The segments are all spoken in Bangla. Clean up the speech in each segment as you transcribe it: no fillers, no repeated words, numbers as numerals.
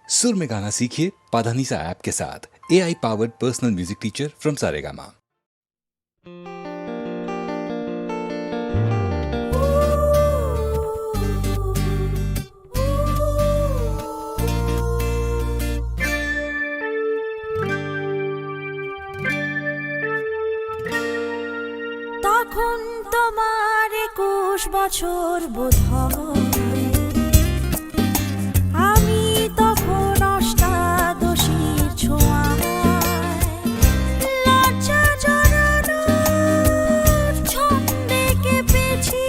सुर में गाना सीखिए पाधानीसा ऐप के साथ। AI powered personal music teacher from Saregama. তখন তোমার 21 বছর বোধহয়, আমি তখন অষ্টাদশীর ছোঁয়ায়, লজ্জা জড়ানোর ছন্দে কেঁপেছি,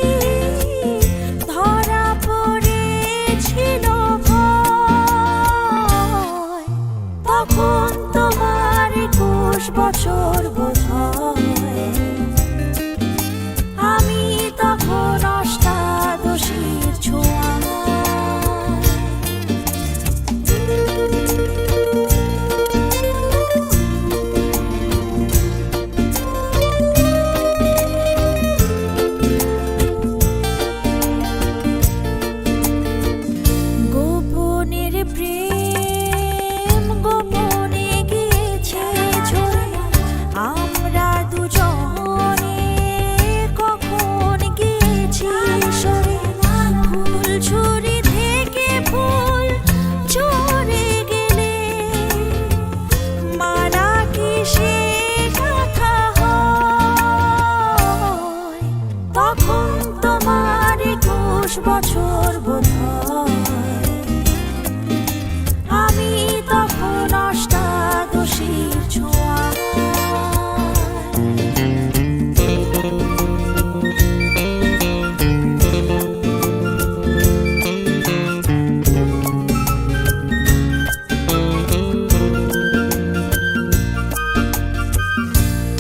ধরা পড়েছিল ভয়। তখন তোমার 21 বছর বোধহয়, আমি তখন অষ্টাদশীর ছোঁয়ায়। গোপনের প্রেম গোপনে গিয়েছে ঝরে, আমরা দুজনে কখন গিয়েছি সরে। ফুল ঝুরি থেকে ফুল ঝরে গেলে মারা কি সে কথা হয়। তখন তোমার 21 বছর বোধহয়, আমি তখন অষ্টাদশীর ছোঁয়ায়।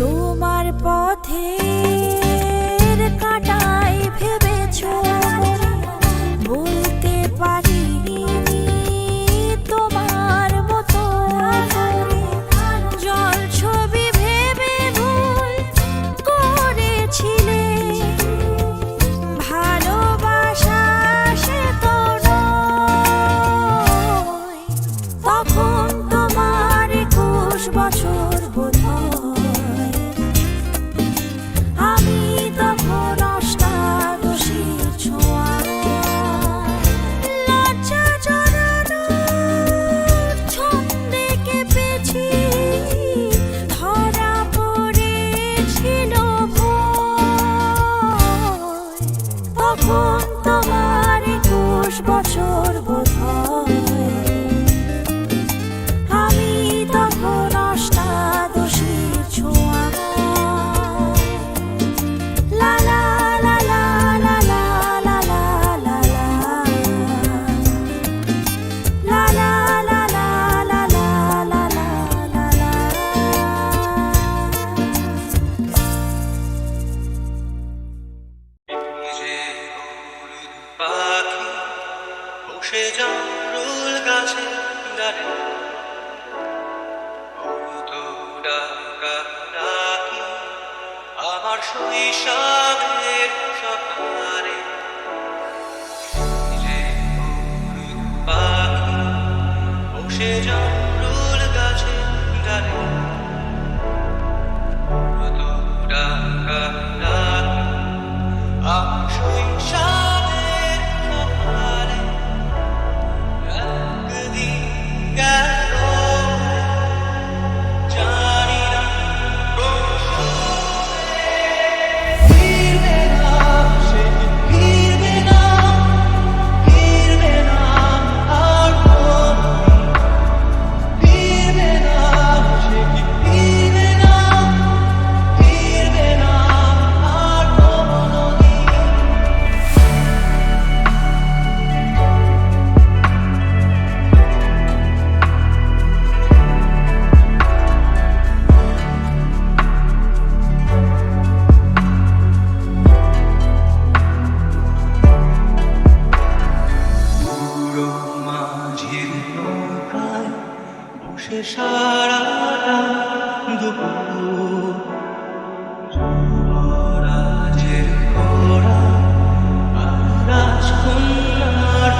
তোমার পথের কাঁটায় ভেবেছো বলতে পারিনি তোমার মতো করে। জল ছবি ভেবে ভুল করেছিলে, ভালোবাসা সে তো নয়। তখন তোমার 21 বছর বোধহয়, আমি তখন অষ্টাদশীর ছোঁয়ায়। লজ্জা জড়ানোর ছন্দে কেঁপেছি, ধরা পড়েছিল ভয়। তখন তোমার 21 বছর বোধহয়, আমি তখন অষ্টাদশীর ছোঁয়ায়। লা লা লা লা লা লা লা লা লা লা। লা লা লা লা লা লা লা লা লা লা। যে হলুদ পাখি বসে জামরুল গাছে ডালে, হলুদ ডাকা ডাকি আমার শৈশবের সকালে। যে হলুদ পাখি বসে জামরুল গাছে ডালে, হলুদ ডাকা ডাকি আমার শৈশবের সকালে। একদিন গেল জানি না কোন সুরে, ফিরবে না সে, ফিরবে না, ফিরবে না আর কোনদিন। ফিরবে না সে, ফিরবে না, ফিরবে না আর কোনদিন। পুরো মাঝির নৌকায় বসে সারাটা দুপুর, যুবরাজের ঘোড়া আর রাজকন্যার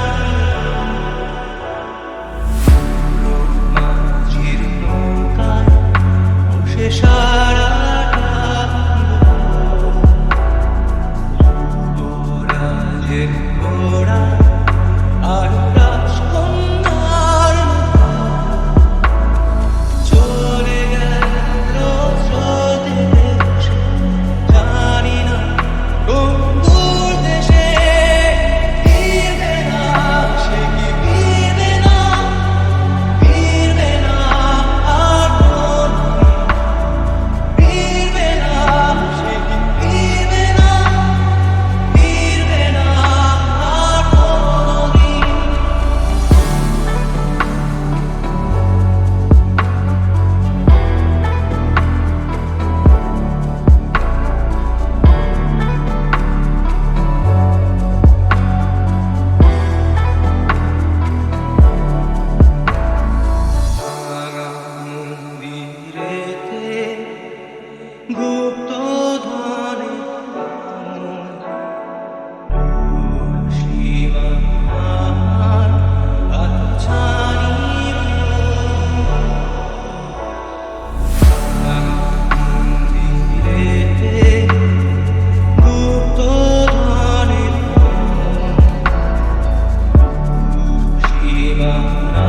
না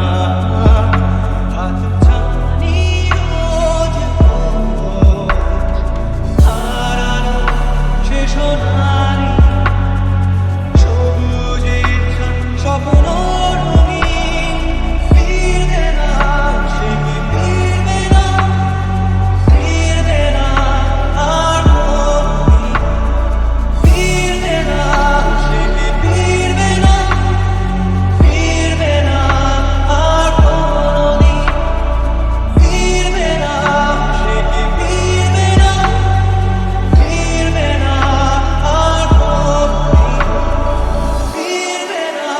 হাত ছানি রোজ হারানো সে সোনালি সবুজের স্বপ্ন রঙিন ফিরবে না সে কি ফিরবে না ফিরবে না আর কোনদিন ফিরবে না সে কি ফিরবে না ফিরবে না আর কোনদিন ফিরবে না সে কি ফিরবে না ফিরবে না আর কোনদিন ফিরবে না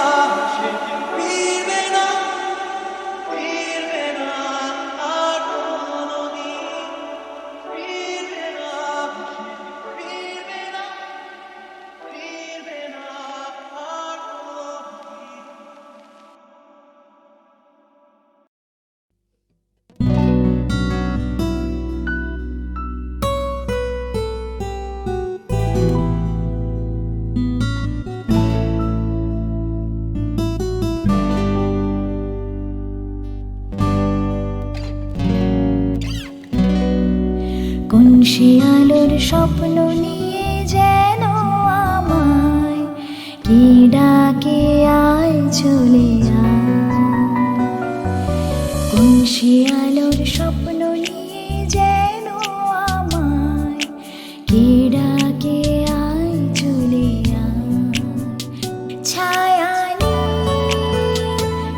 সে কি ফিরবে না ফিরবে না আর কোনদিন ফিরবে না সে কি ফিরবে না ফিরবে না আর কোনদিন কোন শিয়ালোর স্বপ্ন নিয়ে যেন আমায় কি ডাকে আয় চলে আয়। কোন শিয়ালোর স্বপ্ন নিয়ে যেন আমায় কি ডাকে আয় চলে আয়। ছায়া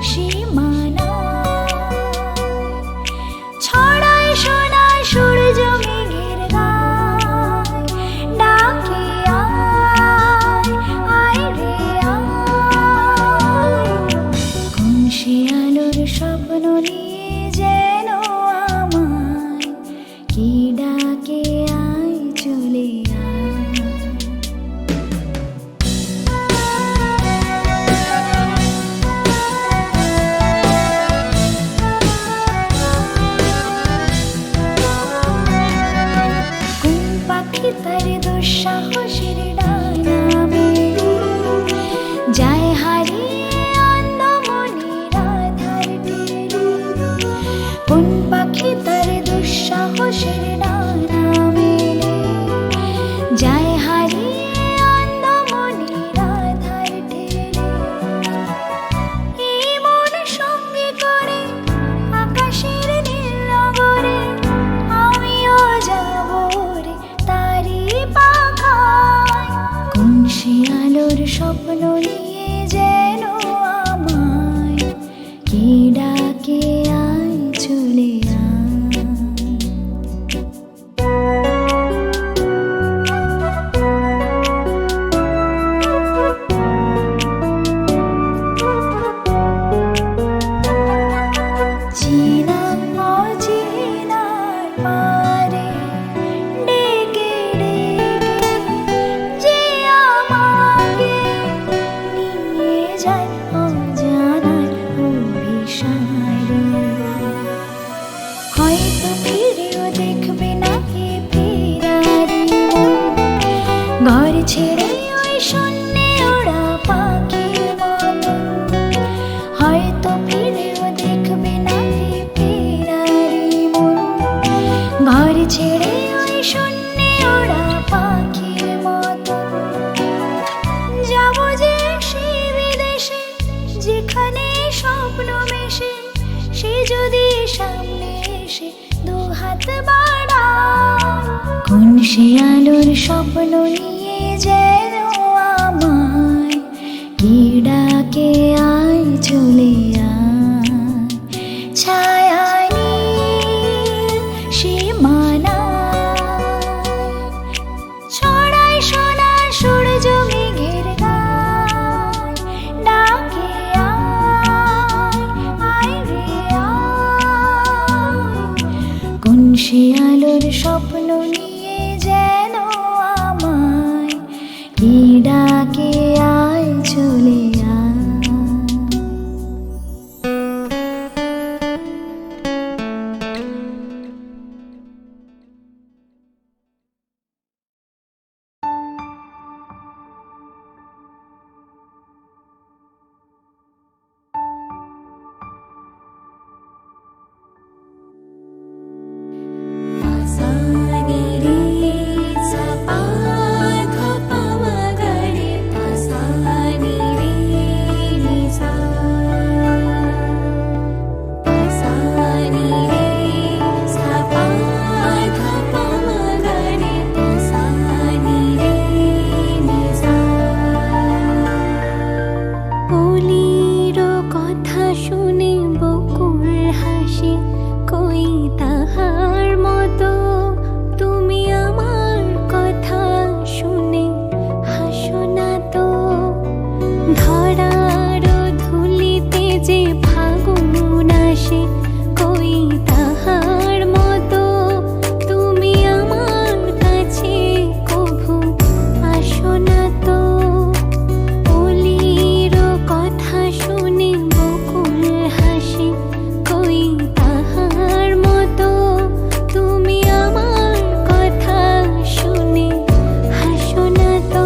সীমানা ছড়ায় সোনায় সূর্য মেঘের গায় ডাকে আয় আয় রে আয়। কোন শিয়ালোর স্বপ্ন নিয়ে যেন আমায় কি ডাকে আয় চলে আয়। কোন পাখি তার দুঃসাহসের ডানা মেলে যায় হারিয়ে অন্ধমনির আধার টেনে। কোন পাখি তার দুঃসাহসের ডানা মেলে যায় হারিয়ে অন্ধমনির আধার টেনে। এই মন সঙ্গে করে আকাশের নীল নগরে আমিও যাব রে তারি পাখায়। কোন শিয়ালোর স্বপ্ন নিয়ে যেন আমায় কি ডাকে আয় চলে আয়। চীনা অচেনার পারে ডেকে ডেকে যে আমাকে নিয়ে যায় অজানার অভিসারে। হয়তো ফিরেও দেখবে না এ ফেরারি মন, ঘর ছেড়ে ওই শূন্যে ওড়া পাখির মতো। হয়তো ফিরেও দেখবে না এ ফেরারি মন, ঘর ছেড়ে ওই শূন্যে ওড়া পাখির মতো। যাব যে সে বিদেশে যেখানে স্বপ্ন মেশে, সে যদি সামনে এসে দু হাত বাড়ায়। কোন শিয়ালোর স্বপ্ন নিয়ে যেন আমায় কি ডাকে আয় চলে আয়। ছায়া সীমানা ছড়ায় সোনার সূর্য মেঘের গায় ডাকে আয় আয় রে আয়। কোন শিয়ালোর স্বপ্ন নিয়ে যেন আমায় কি ডাকে আয় চলে আয়। হাসে কই তাহার মতো তুমি আমার কাছে কভু আসো না তো অলির কথা শুনে বকুল হাসে কই তাহার মতো তুমি আমার কথা শুনে হাসো না তো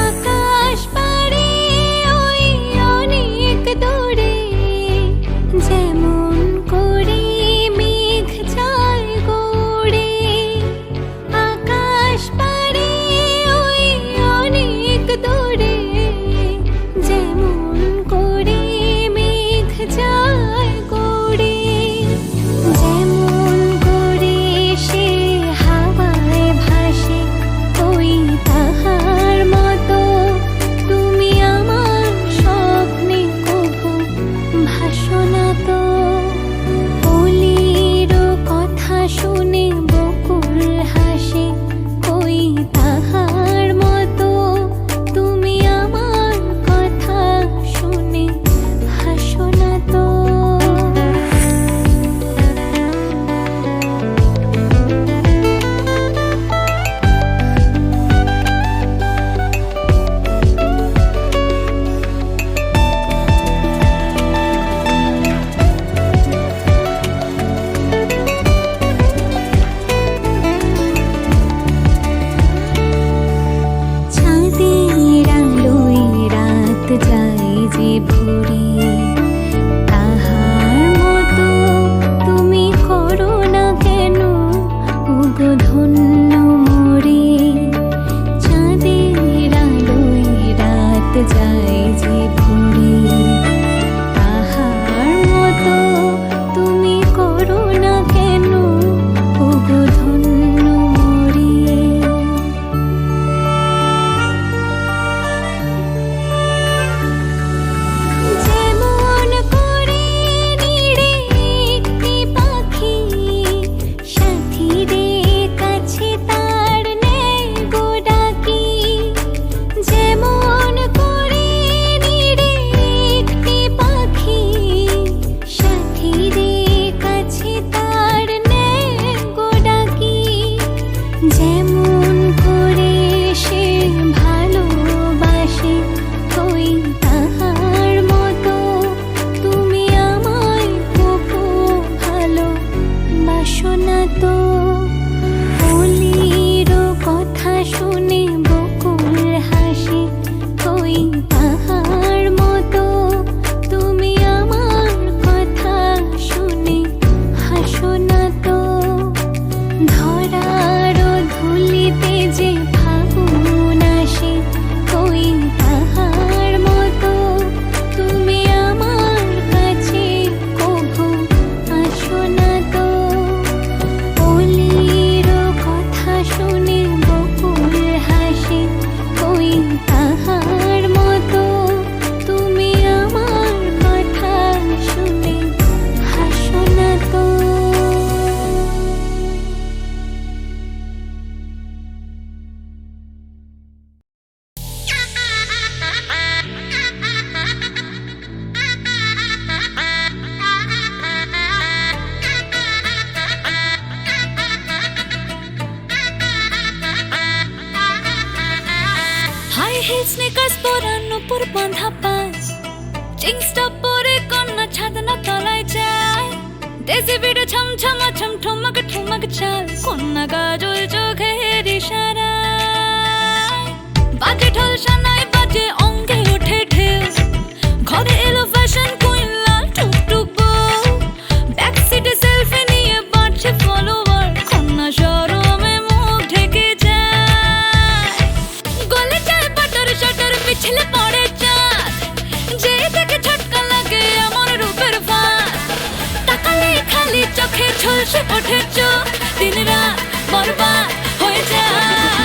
আকাশ পাড়ে ওই অনেক দূরে যেমন করে মেঘ যায় গড়ে আকাশ পাড়ে ওই অনেক দূরে যেমন করে মেঘ যায় গড়ে যেমন করে সে হাওয়ায় ভাসে ওই তাহার মতো তুমি আমার স্বপ্নে কভু ভাসো না তো অলির কথা শুনে বকুল হাসে কই তাহার মতো তুমি আমার কথা শুনে হাসো না তো চাঁদের আলোয় রাত যায় যে ভরে তাহার মতো তুমি করো না কেন ওগো ধন্য মোরে চাঁদের আলোয় রাত যায় যে ভরে তাহার মতো তুমি করো না কেন ওগো ধন্য মোরে যেমন করে নিড়ে একটি পাখি সাথীদের কাছে তার নেয় গো ডাকি যেমন করে নিড়ে একটি পাখি সাথীদের কাছে তার নেয় গো ডাকি যেমন করে সে ভালোবাসে কই তাহার মতো তুমি আমায় কভু ভালোবাসো না তো অলির কথা শুনে বকুল হাসে কই তাহার মতো তুমি আমার কথা শুনে হাসো না তো ধরার ধুলিতে যে ফাগুন আসে কই তাহার মতো তুমি আমার কাছে কভু আসো না তো অলির কথা শুনে বকুল হাসে কই তাহার মতো তুমি আমার কথা শুনে হাসো না তো হাই হিল স্নিকার্স পরানো পর বাঁধা পাঁচ জিন্সটা পরে কন্যা ছাদনা তলায় যায় দেশে বিড়ে ছমছমা ছম ঠমক ঠমক চাল কন্যা গাজল চোখের ইশারায় বাজে ঢোল সানাই বাজে অঙ্গে ওঠে ঢেউ ঘরে এলো ফ্যাশন কুইন লাল টুকটুক বউ ব্যাক সিটে সেলফি নিয়ে বাড়ছে ফলোয়ার কন্যা শরমে মুখ ঢেকে যায় গলে যায় বাটার শাটার পিছলে পড়ে চাঁদ যে দেখে ঝটকা লাগে আমার রূপের ফাঁদ তাকালে খালি চোখে ঝলসে ওঠে চোখ দিন রাত বরবাদ হয়ে যায়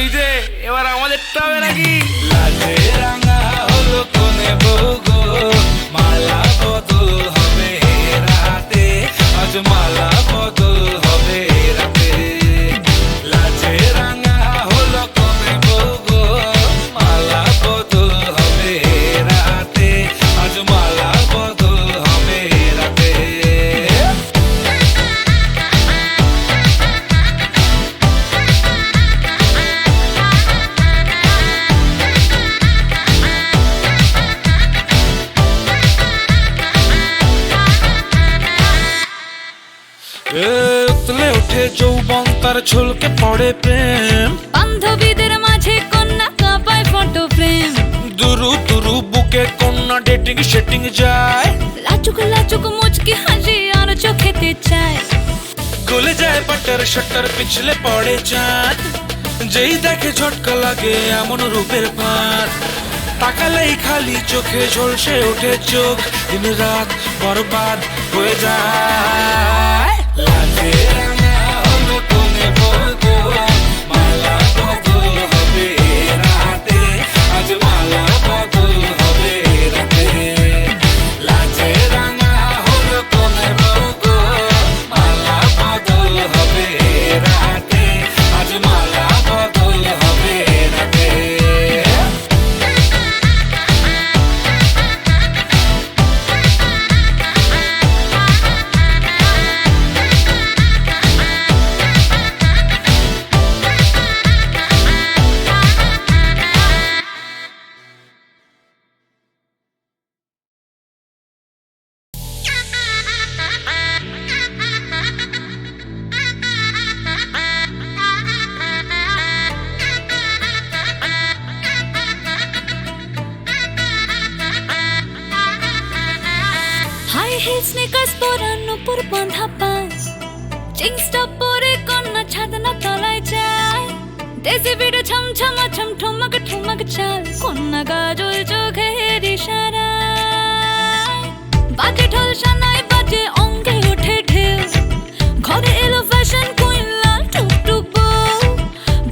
ডিজে এবার আমাদেরটা হবে নাকি লাজে রাঙা হলো কোনে বউ গো মালা বদল হবে রাতে আজ মালা বদল হবে রাতে লাজে রাঙা হলো কোনে বউ গো মালা বদল হবে রাতে আজ মালা বদল হবে রাতে উতলে ওঠে যৌবন তার ছলকে পড়ে প্রেম বান্ধবীদের মাঝে কন্যা কাঁপায় ফটো ফ্রেম দুরু দুরু বুকে কন্যা ডেটিং সেটিং যায় লাচুক লাচুক মুচকি হাসি আর চোখেতে চায় গলে যায় বাটার শাটার পিছলে পড়ে চাঁদ যেই দেখে ঝটকা লাগে এমন রূপের ফাঁদ তাকালেই খালি চোখে ঝলসে ওঠে চোখ দিন রাত বরবাদ হয়ে যায় লাজে রাঙা হলো কোনে বউ গো, মালা বদল হবে রাতে আজ মালা বদল হবে রাতে লাজে রাঙা হলো কোনে বউ গো, মালা বদল হবে রাতে আজ মালা বদল হবে রাতে হাই হিল স্নিকার্স পরানো পর বাঁধা পাঁচ জিন্সটা পরে কন্যা ছাদনা তলায় যায় দেশি বিড়ে ছমছমা ছম ঠুমক ঠুমক চাল কন্যা গাজল চোখের ইশারায় বাজে ঢোল সানাই বাজে অঙ্গে ওঠে ঢেউ ঘরে এলো ফ্যাশন কুইন লাল টুকটুক বউ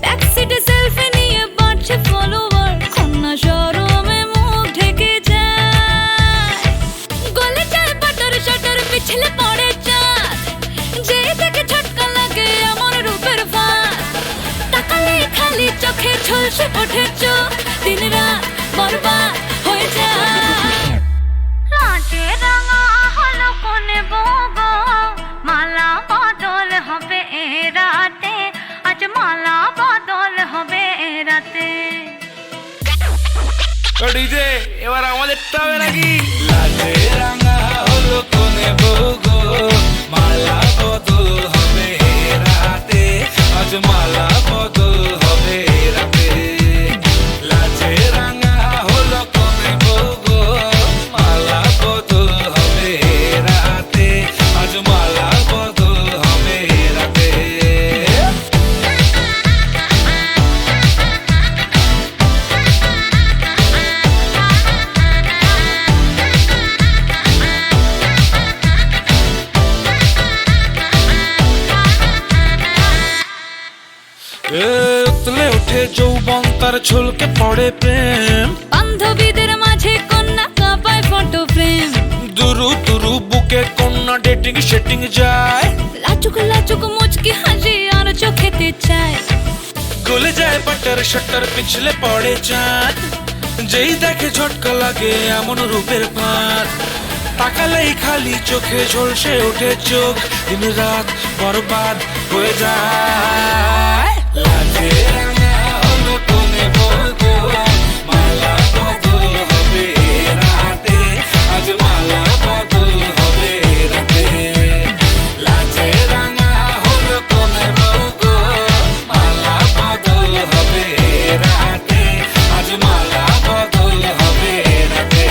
ব্যাক সিটে সেলফি নিয়ে বাড়ছে ফলোয়ার কন্যা শরমে মুখ ঢেকে যায় গলে যায় বাটার শাটার পিছলে পড়ে চাঁদ যে দেখে ঝটকা লাগে এমন রূপের ফাঁদ তাকালে খালি চোখে ঝলসে ওঠে চোখ দিন রাত বরবাদ হয়ে যায় লাজে রাঙা হলো কোনে বউ গো মালা বদল হবে এ রাতে আজ মালা বদল হবে এ রাতে ডিজে এবার আমাদেরটা হবে নাকি লাজে রাঙা হলো কোনে বউ গো মালা বদল হবে রাতে আজ মালা বদল হবে রাতে লাজে রাঙা হলো কোনে বউ গো মালা বদল হবে রাতে আজ মালা বদল হবে রাতে উতলে ওঠে যৌবন তার ছলকে পড়ে প্রেম বান্ধবীদের মাঝে কন্যা কাঁপায় ফটো ফ্রেম দুরু দুরু বুকে কন্যা ডেটিং সেটিং যায় লাচুক লাচুক মুচকি হাসি আর চোখেতে চায় গলে যায় বাটার শাটার পিছলে পড়ে চাঁদ যেই দেখে ঝটকা লাগে এমন রূপের ফাঁদ তাকালেই খালি চোখে ঝলসে ওঠে চোখ দিন রাত বরবাদ হয়ে যায় লাজে রাঙা হলো কোনে বউ গো, মালা বদল হবে রাতে আজ মালা বদল হবে রাতে লাজে রাঙা হলো কোনে বউ গো, মালা বদল হবে রাতে আজ মালা বদল হবে রাতে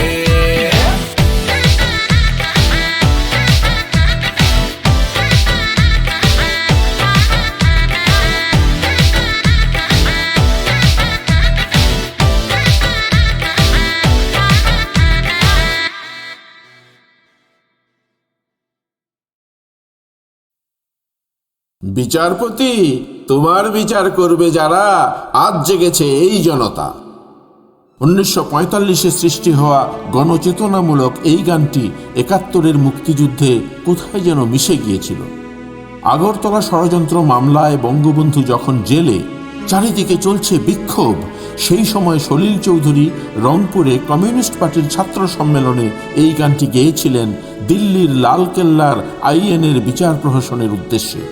বিচারপতি, তোমার বিচার করবে যারা, আজ জেগেছে এই জনতা। 1945-এ সৃষ্টি হওয়া গণচেতনামূলক এই গানটি 71-এর মুক্তিযুদ্ধে কোথায় যেন মিশে গিয়েছিল। আগরতলা ষড়যন্ত্র মামলায় বঙ্গবন্ধু যখন জেলে, চারিদিকে চলছে বিক্ষোভ, সেই সময় সলিল চৌধুরী রংপুরে কমিউনিস্ট পার্টির ছাত্র সম্মেলনে এই গানটি গেয়েছিলেন দিল্লির লালকেল্লার আইএনের বিচার প্রহসনের উদ্দেশ্যে।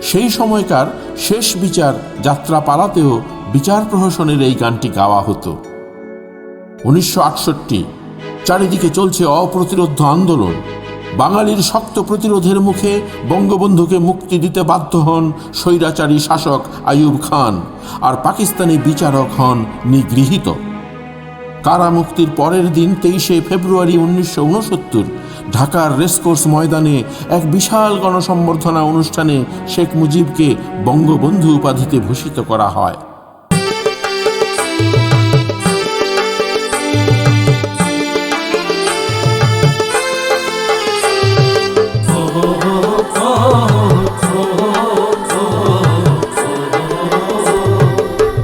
সেই সময়কার শেষ বিচার যাত্রাপালাতেও বিচার প্রহসনের এই গানটি গাওয়া হতো। 1968, চারিদিকে চলছে অপ্রতিরোধ্য আন্দোলন। বাঙালির শক্ত প্রতিরোধের মুখে বঙ্গবন্ধুকে মুক্তি দিতে বাধ্য হন স্বৈরাচারী শাসক আইয়ুব খান, আর পাকিস্তানি বিচারক হন নিগৃহীত। কারামুক্তির পরের দিন 23শে ফেব্রুয়ারি 1969 ঢাকার রেসকোর্স ময়দানে এক বিশাল গণসম্বর্ধনা অনুষ্ঠানে শেখ মুজিবকে বঙ্গবন্ধু উপাধিতে ভূষিত করা হয়।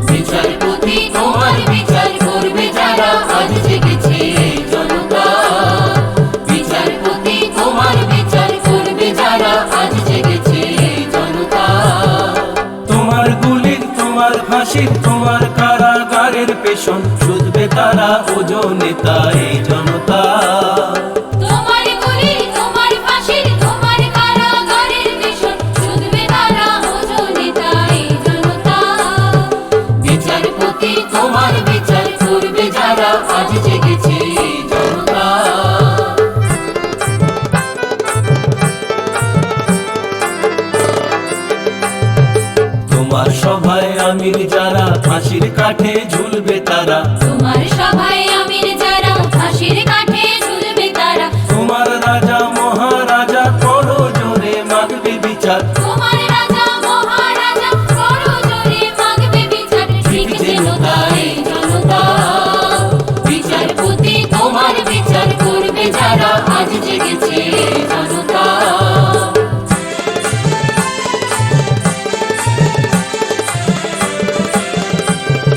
বিচারপতি, তোমার বিচার করবে যারা, আজ জেগেছে এই জনতা। বিচারপতি, তোমার বিচার করবে যারা, আজ জেগেছে এই জনতা। তোমার গুলির, তোমার ফাঁসির, তোমার কারাগারের পেছন শুধবে তারা, ওজনে তাই জনতা। তোমার গুলি, তোমার ফাঁসির, তোমার কারাগারের পেছন শুধবে তারা, ওজনে তাই জনতা। বিচারপতি, তোমার বিচার করবে যারা, আজ জেগেছে এই জনতা। তোমার সভায় আমির যারা, ফাঁসির কাঠে ঝুলবে তারা। তোমার সভায় আমির যারা, ফাঁসির কাঠে ঝুলবে তারা। তোমার রাজা মহারাজা করো জোরে মাগবে বিচার। তোমার রাজা মহারাজা করো জোরে মাগবে বিচার। ঠিক যেন তাই জনতা। বিচারপতি, তোমার বিচার করবে যারা, আজ জেগেছে এই জনতা।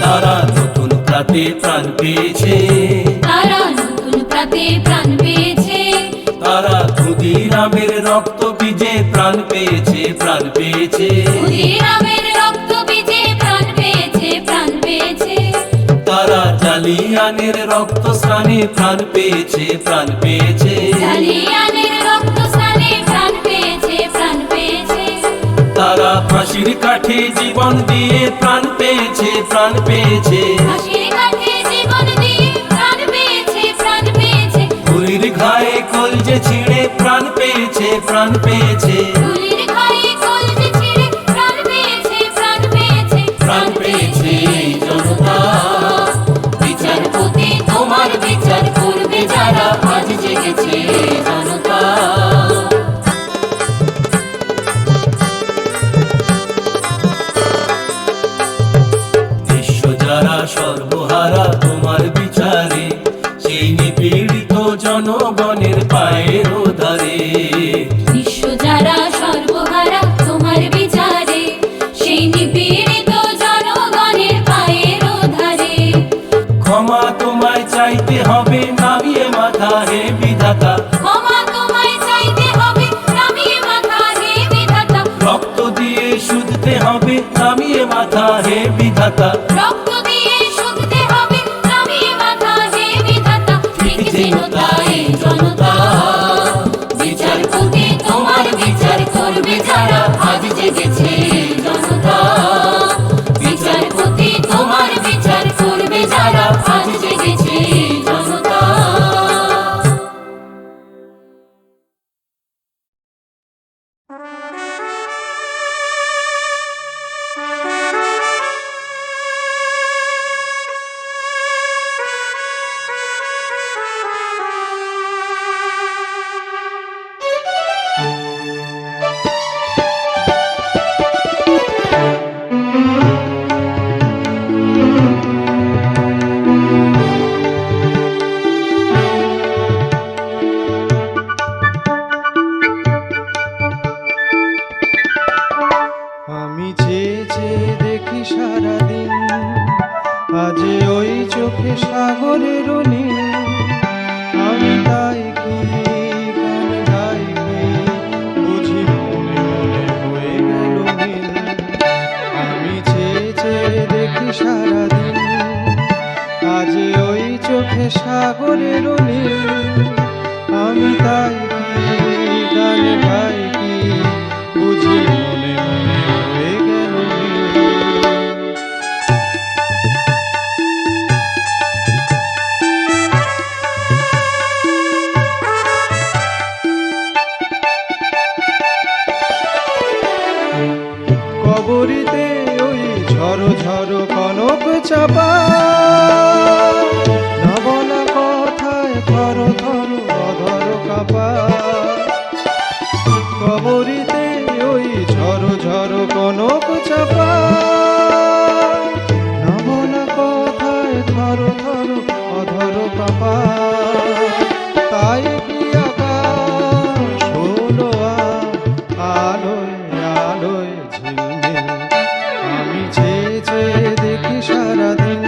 তারা নতুন প্রাতে প্রাণ পেয়েছে, তারা নতুন প্রাতে প্রাণ পেয়েছে। তারা ক্ষুদিরামের রক্ত বীজে প্রাণ পেয়েছে, প্রাণ পেয়েছে। ক্ষুদিরামের রক্ত বীজে প্রাণ পেয়েছে, প্রাণ পেয়েছে। তারা জালিয়ানের রক্ত স্নানে প্রাণ পেয়েছে, প্রাণ পেয়েছে। জালিয়ানের রক্ত স্নানে প্রাণ পেয়েছে, প্রাণ পেয়েছে। তারা ফাঁসির কাঠে জীবন দিয়ে প্রাণ পেয়েছে, প্রাণ পেয়েছে। ফাঁসির কাঠে জীবন দিয়ে প্রাণ পেয়েছে, প্রাণ পেয়েছে। গুলির ঘায়ে কলজে ছিঁড়ে প্রাণ পেয়েছে, প্রাণ পেয়েছে। গুলির ঘায়ে কলজে ছিঁড়ে প্রাণ পেয়েছে, প্রাণ পেয়েছে। প্রাণ পেয়েছে এই জনতা। বিচারপতি, তোমার বিচার করবে যারা, আজ জেগেছে এই জনতা। বিশ্ব যারা সর্বহারা তোমার বিচারে, সেই নিপীড়িত জনগণের পায়ের ধারে। বিশ্ব যারা সর্বহারা তোমার বিচারে, সেই নিপীড়িত জনগণের পায়ের ধারে। ক্ষমা তোমায় চাইতে হবে নামিয়ে মাথা, হে বিধাতা। ক্ষমা তোমায় চাইতে হবে নামিয়ে মাথা, হে বিধাতা। রক্ত দিয়ে শুধতে হবে নামিয়ে মাথা, হে বিধাতা। রক্ত দিয়ে শুধতে হবে নামিয়ে মাথা, হে বিধাতা। ঠিক যেন তাই জনতা। বিচারপতি, তোমার বিচার করবে যারা, আজ জেগেছে এই জনতা। বিচারপতি, তোমার বিচার করবে যারা, আজ জেগেছে এই জনতা। ওই চোখে সাগরের নীল, আমি তাই কি গান গাই কি, বুঝি মনে মনে হয়ে গেল মিল। আমি চেয়ে চেয়ে দেখি সারাদিন, আজ ওই চোখে সাগরের নীল, আমি তাই কি গান গাই কি, বুঝি মনে মনে হয়ে গেল মিল। কবরিতে ওই ঝড়ো ঝড়ো কনক চাপা, না বলা কথায় থর থর অধর কাপা। কবরিতে ওই ঝড়ো ঝড়ো কনক চাপা, না বলা কথায় থর থর অধর কাপা। তাই কি আকাশ হলো আলোয় আলোয় ঝিলমিল, আমি চেয়ে চেয়ে দেখি সারাদিন,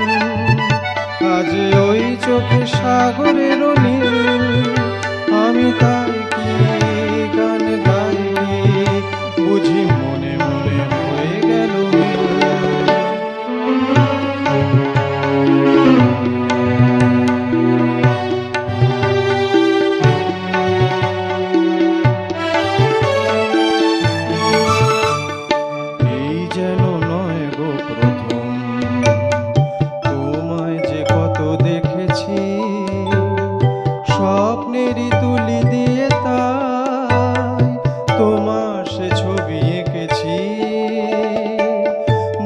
আজ ওই চোখে সাগরের নীল, আমি তাই কি গান গাই কি, বুঝি মনে মনে হয়ে গেল মিল। এই যেন নয় গো প্রথম, তোমায় যে কত দেখেছি, স্বপ্নেরই তুলি দিয়ে তাই তোমার সে ছবি এঁকেছি।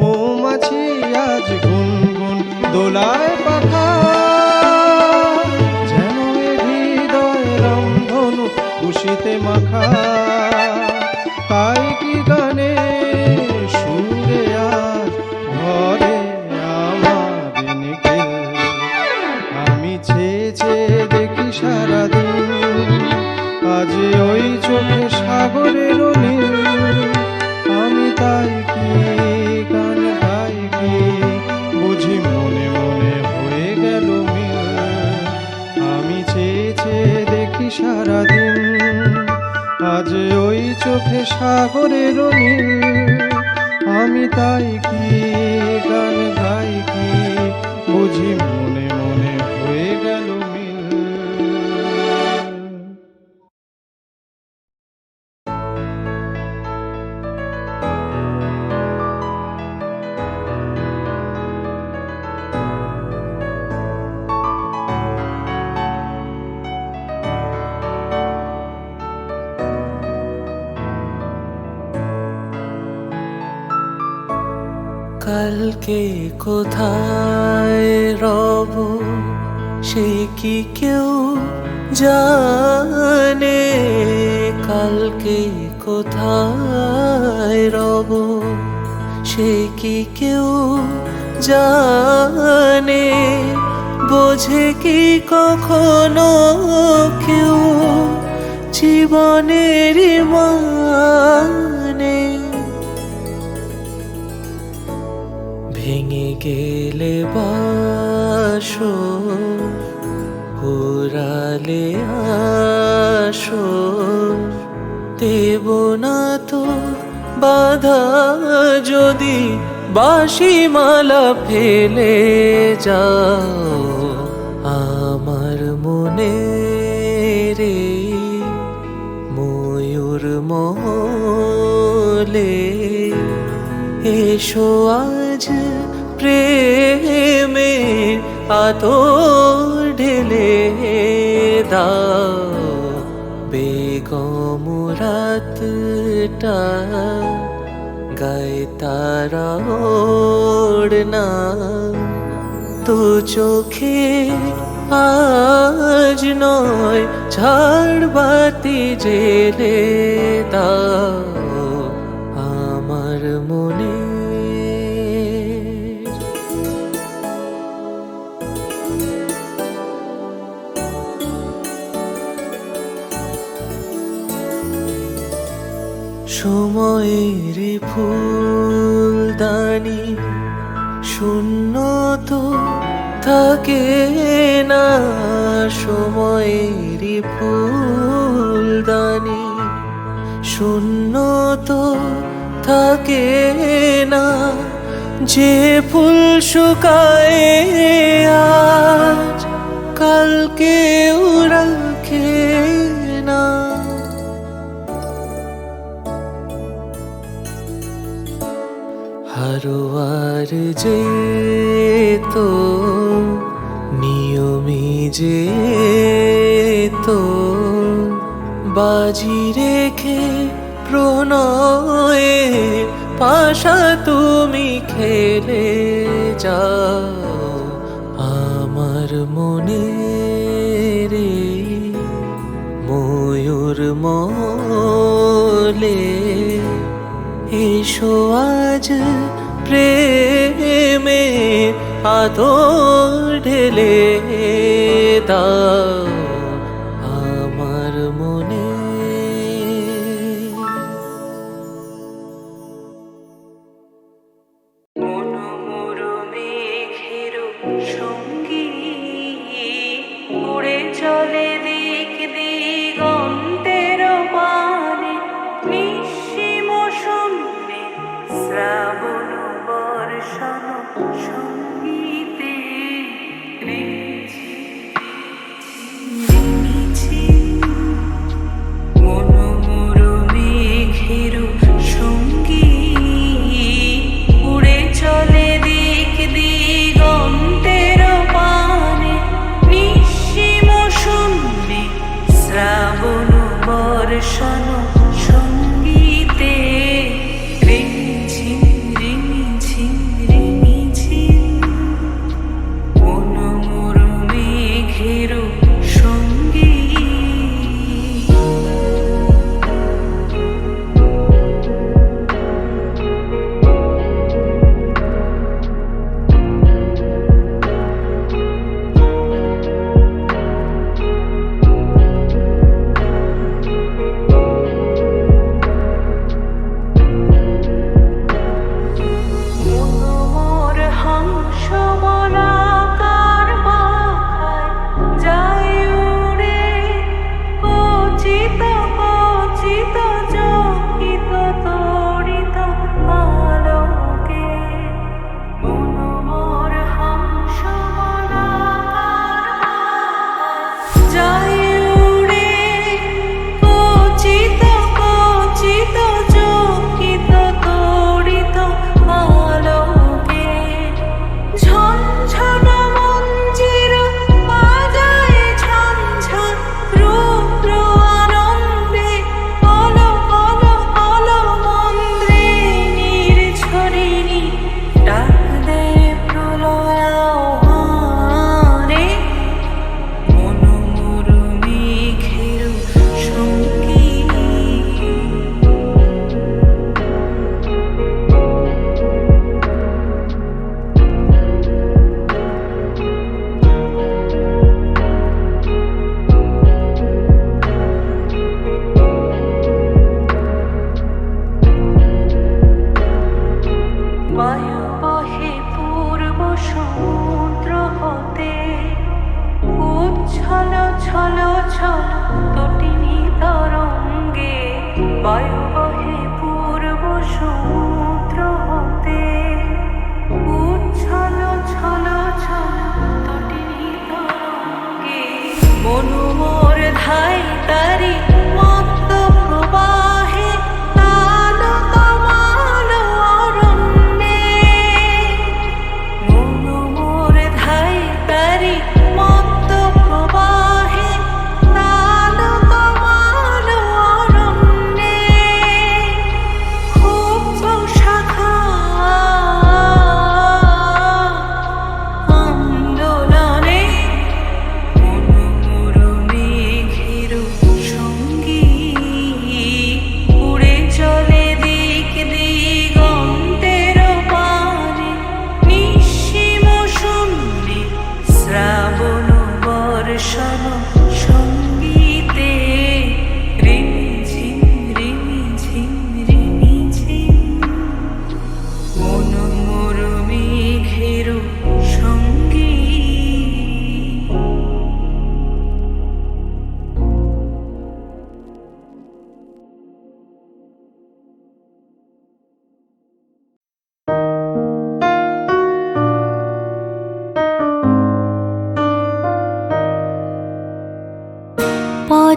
মৌমাছি আজ গুনগুন দোলায় পাখা, যেন এ হৃদয় রংধনু খুশিতে মাখা। তাই কি গানে সুরে আজ ঘরে আমার নিখিল, আমি চেয়ে চেয়ে দেখি সারাদিন, আজ ওই চোখে সাগরের নীল, আমি তাই কি গান গাই কি, বুঝি মনে মনে হয়ে গেল মিল। আমি চেয়ে চেয়ে দেখি সারাদিন, আজ ওই চোখে সাগরের নীল, আমি তাই কি গান গাই কি, বুঝি মনে মনে হয়ে গেল মিল। কালকে কোথায় রব সে কি কেউ জানে, কালকে কোথায় রব সে কি কেউ জানে, বোঝে কি কখনো কেউ জীবনের মানে। ভেঙে গেলে বাসো পুরালে আসো, দেব না তো বাধা যদি বাঁশি মালা ফেলে যাও। আমার মনে রে ময়ূর মহলে এসো আজ প্রেমের আতর ঢেলে দাও। বেগম রাতটা গায়ে তারা ওড়না, তো চোখে আজ নয় ঝাড়বাতি জেলে দাও আমার মনে। সময়ের ফুলদানি শূন্য তো থাকে না সময়েরই ফুলদানি, শূন্য তো থাকে না যে ফুল শুকায় আজ কালকে রাখে না। হারোয়ার যে তো নিয়মে যে তো বাজি রেখে প্রণয়ে পাশা তুমি খেলে যাও আমার মনে রে ময়ূর মলে। এসো আজ প্রেমে আদর ঢেলে দাও আমার মনে। উড়ে চলে দিক দিগন্তের পানে, নিঃসীম শূন্যে শ্রাবণ বর্ষণ সঙ্গীতে মনোমর মেঘের সঙ্গী উড়ে চলে দিক দিগন্তের পানে, নিঃসীম শূন্যে শ্রাবণ বর্ষণ সঙ্গীতে রিমঝিম রিমঝিম রিমঝিম মনোমর মেঘের সঙ্গী। মনোমর হংস বলাকার মাথায় যায় উড়ে, কচিত কচিত চকিত তড়িত আলোকে। মনোমর হংস বলাকার মাথায় যায় উড়ে, কচিত কচিত চকিত তড়িত আলোকে। ঝনঝন মঞ্জির বাজায় ঝনঝন রুদ্র আনন্দে, কল কল কল মন্দ্রে নির্ঝরিণী ডাক দেয় প্রলয় আহ্বানে। মনোমর মেঘের সঙ্গী বায়ু বহে পূর্ব সমুদ্র হতে, উচ্ছল ছল ছল তটিনী তরঙ্গে। বায়ু বহে পূর্ব সমুদ্র হতে, উচ্ছল ছল ছল তটিনী তরঙ্গে। মনোমর ধাই তারি মত্ত প্রবাহে, তাল তমাল অরণ্যে। মনোমর ধাই তারি মত্ত প্রবাহে, তাল তমাল অরণ্যে। ক্ষুব্ধ শাখা আন্দোলনে। মনোমর মেঘের সঙ্গী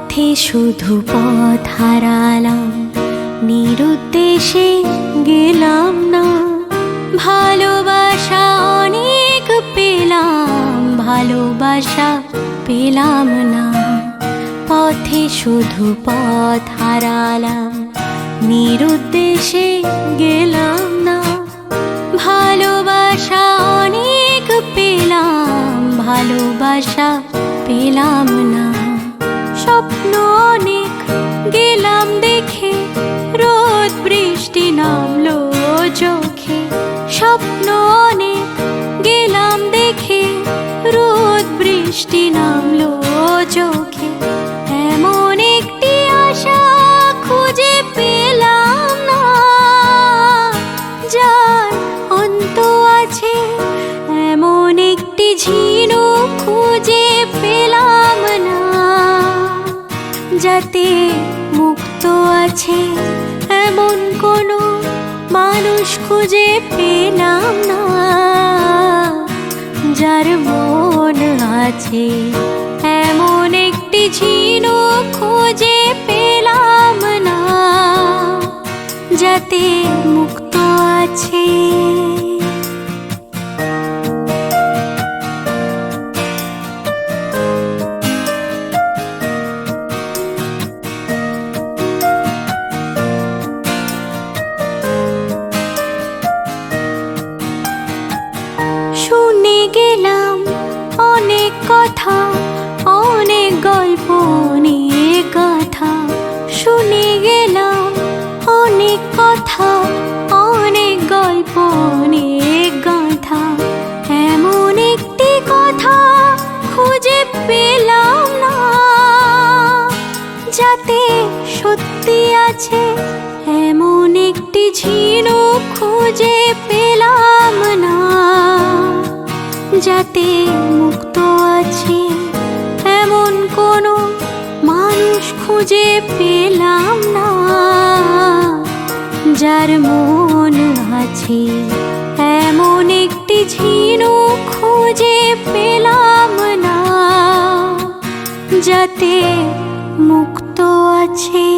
পথে শুধু পথ হারালাম, নিরুদ্দেশে গেলাম না। ভালোবাসা অনেক পেলাম, ভালোবাসা পেলাম না। পথে শুধু পথ হারালাম, নিরুদ্দেশে গেলাম না। ভালোবাসা অনেক পেলাম, ভালোবাসা পেলাম না। স্বপ্ন অনেক গেলাম দেখে, রোদ বৃষ্টি নামলো চোখে। স্বপ্ন অনেক গেলাম দেখে, রোদ বৃষ্টি নামলো চোখে। এমন একটি আশা খুঁজে পেলাম না, যার অন্ত আছে। এমন একটি ঝিনুক খুঁজে পেলাম না, যাতে মুক্ত আছে। এমন কোনো মানুষ খুঁজে পেলাম না, যার মন আছে। এমন একটি ঝিনুক খুঁজে পেলাম না, যাতে মুক্ত আছে। শুনে গেলাম অনেক কথা, অনেক গল্প, অনেক কথা। শুনে গেলাম অনেক কথা, অনেক গল্প, অনেক কথা। এমন একটি কথা খুঁজে পেলাম না, যাতে সত্যি আছে। এমন একটি ঝিনুক খুঁজে পেলাম না, যাতে মুক্ত আছে। এমন কোনো মানুষ খুঁজে পেলাম না, যার মন আছে। এমন একটি ঝিনুক খুঁজে পেলাম না, যাতে মুক্ত আছে।